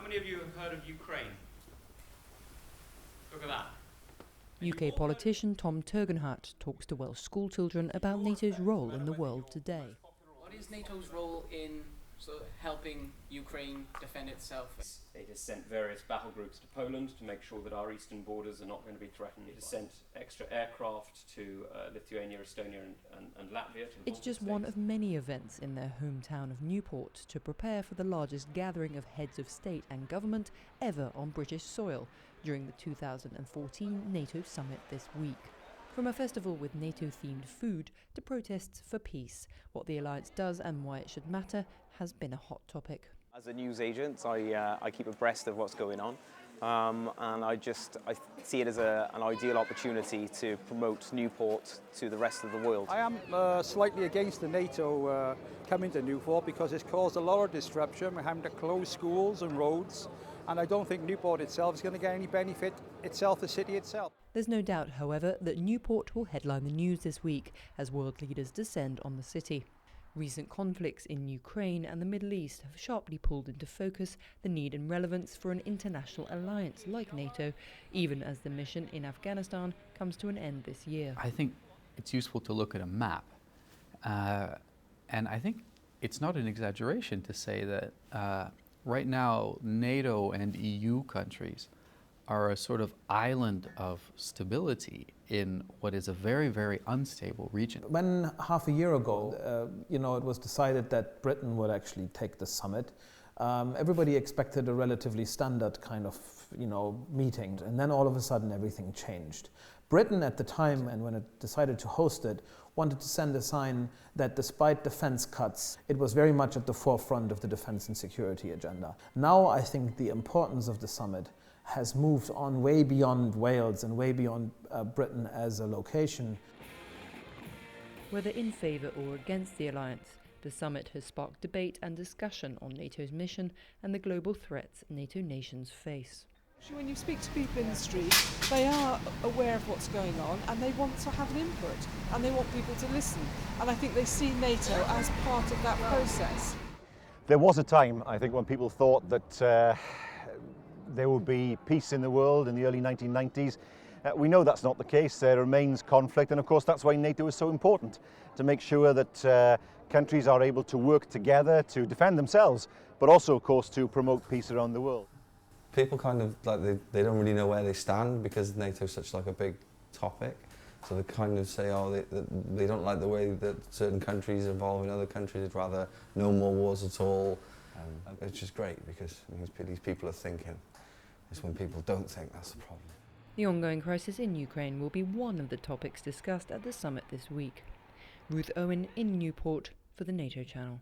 many of you have heard of Ukraine? Look at that. UK politician Tom Tugendhat talks to Welsh schoolchildren about NATO's role in the world today. What is NATO's role in helping Ukraine defend itself? It has sent various battle groups to Poland to make sure that our eastern borders are not going to be threatened. It has sent extra aircraft to Lithuania, Estonia and Latvia. It's just one of many events in their hometown of Newport to prepare for the largest gathering of heads of state and government ever on British soil during the 2014 NATO Summit this week. From a festival with NATO-themed food to protests for peace, what the alliance does and why it should matter has been a hot topic. As a news agent, I keep abreast of what's going on, and I see it as an ideal opportunity to promote Newport to the rest of the world. I am slightly against the NATO coming to Newport because it's caused a lot of disruption. We're having to close schools and roads, and I don't think Newport itself is going to get any benefit itself, the city itself. There's no doubt, however, that Newport will headline the news this week as world leaders descend on the city. Recent conflicts in Ukraine and the Middle East have sharply pulled into focus the need and relevance for an international alliance like NATO, even as the mission in Afghanistan comes to an end this year. I think it's useful to look at a map, and I think it's not an exaggeration to say that right now NATO and EU countries are a sort of island of stability in what is a very, very unstable region. When half a year ago, it was decided that Britain would actually take the summit, everybody expected a relatively standard kind of, meeting, and then all of a sudden everything changed. Britain at the time, and when it decided to host it, wanted to send a sign that despite defense cuts, it was very much at the forefront of the defense and security agenda. Now I think the importance of the summit has moved on way beyond Wales and way beyond Britain as a location. Whether in favour or against the alliance, the summit has sparked debate and discussion on NATO's mission and the global threats NATO nations face. When you speak to people in the street, they are aware of what's going on and they want to have an input and they want people to listen. And I think they see NATO as part of that process. There was a time, I think, when people thought that there would be peace in the world in the early 1990s. We know that's not the case. There remains conflict, and of course that's why NATO is so important, to make sure that countries are able to work together to defend themselves, but also of course to promote peace around the world. People kind of they don't really know where they stand because NATO is such like a big topic, so they kind of say they don't like the way that certain countries are involved in other countries. They'd rather no more wars at all. It's just great because it means these people are thinking. It's when people don't think that's the problem. The ongoing crisis in Ukraine will be one of the topics discussed at the summit this week. Ruth Owen in Newport for the NATO Channel.